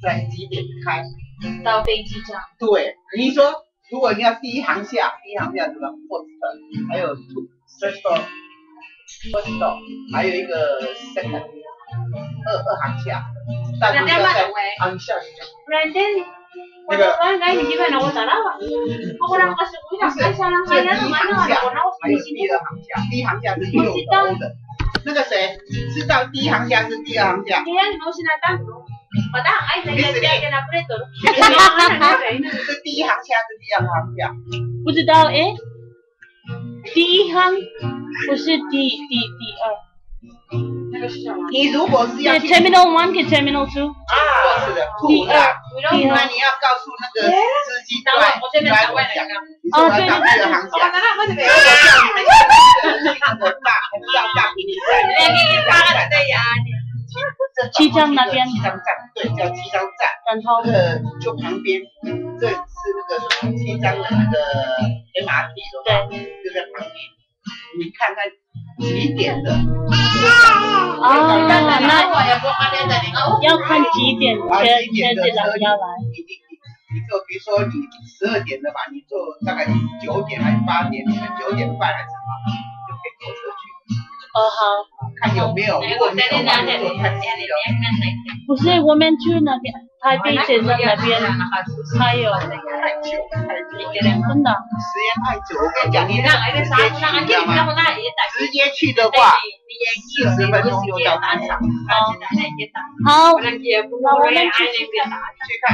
在几点开？到飞机站。对，你说如果你要第一航厦这个 first， 还有 first door， 还有一个 second， 二航厦。大部分在航厦里面。那个。还有第一航厦，第一航厦是6欧的。那个谁知道第一航厦是第二航厦？是第一航厦是第二航厦？不知道哎，第一航不是第二。你如果是要去 Terminal 1跟 Terminal 2是的，第二，那你要告诉那个司机来我讲，你说他到第二航厦，如果叫你们那个大平台，机场那边，机场站，对，叫机场站，然后就旁边，这是那个机场的那个 MRT， 对，就在旁边，你看看几点的。那要看几点车子要来。你就比如说你12点的吧，你坐大概9点还是8点，你们9点半还是什么，就可以坐车去。好。看有没有，如果没有的话，就坐太西了。不是，我们去那边台北车站那边还有。太久，真的。时间太久，我跟你讲，你那个直接去的话，40分钟就到机场。好，那我们去看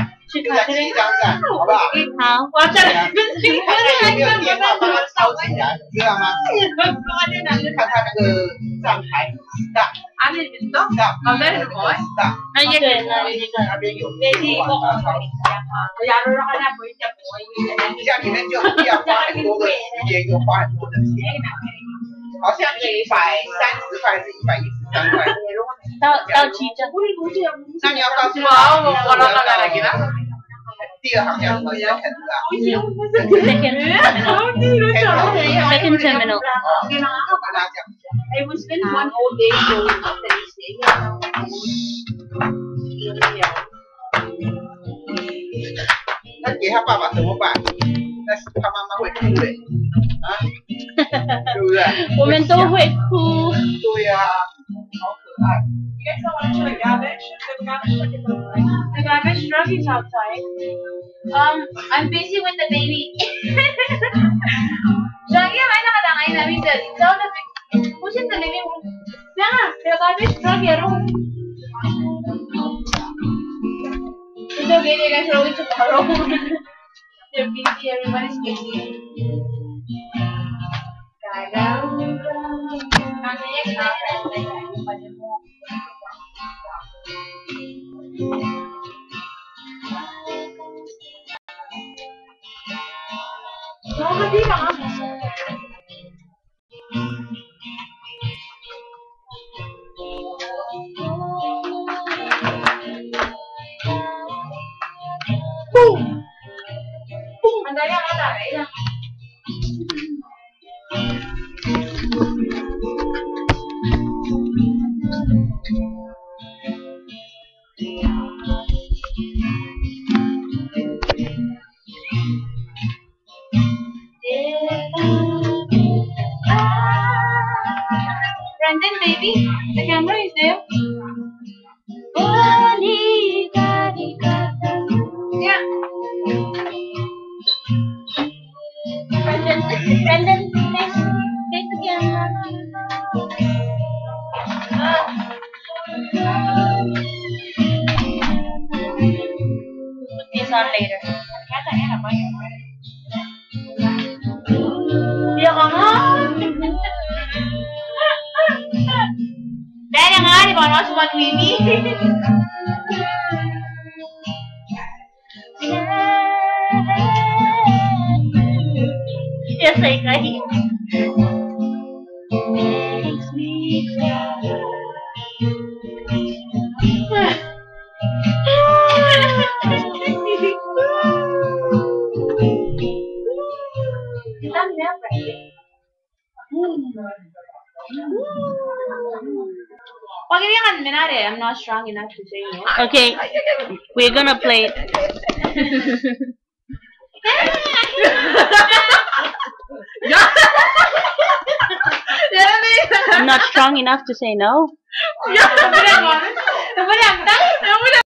机场站，好不好？好。我这里看看有没有电话把它抄起来，知道吗？看他那个站牌大。那边有电话把它抄起来。这样你们就不要花很多的时间，又花很多的钱。好像130块是113块。到机站。那你要告诉我，第二航厦什么 second terminal。跟他讲。那给他爸爸怎么办？那是他妈妈会哭嘞，对不对？我们都会哭。对呀，好可爱。The garbage truck is outside. I'm busy with the baby. Lagi may nakatangay namin dyan. So, push in the living room. Yeah, the garbage truck here. It's okay, you guys throw it tomorrow. They're busy, everybody's busy. Brandon, baby, the camera is there. Yeah. Brandon, face the camera. Put this on later. Iya ka nga. Dahil nga, di ba na sumat Mimi? Yes, I can. Makes me cry. Pag hindi ka หันไม่ได้เลย I'm not strong enough to say no. Okay, we're gonna play. I'm not strong enough to say no. ไม่ได้ก่อนไม่ได้ตั้ง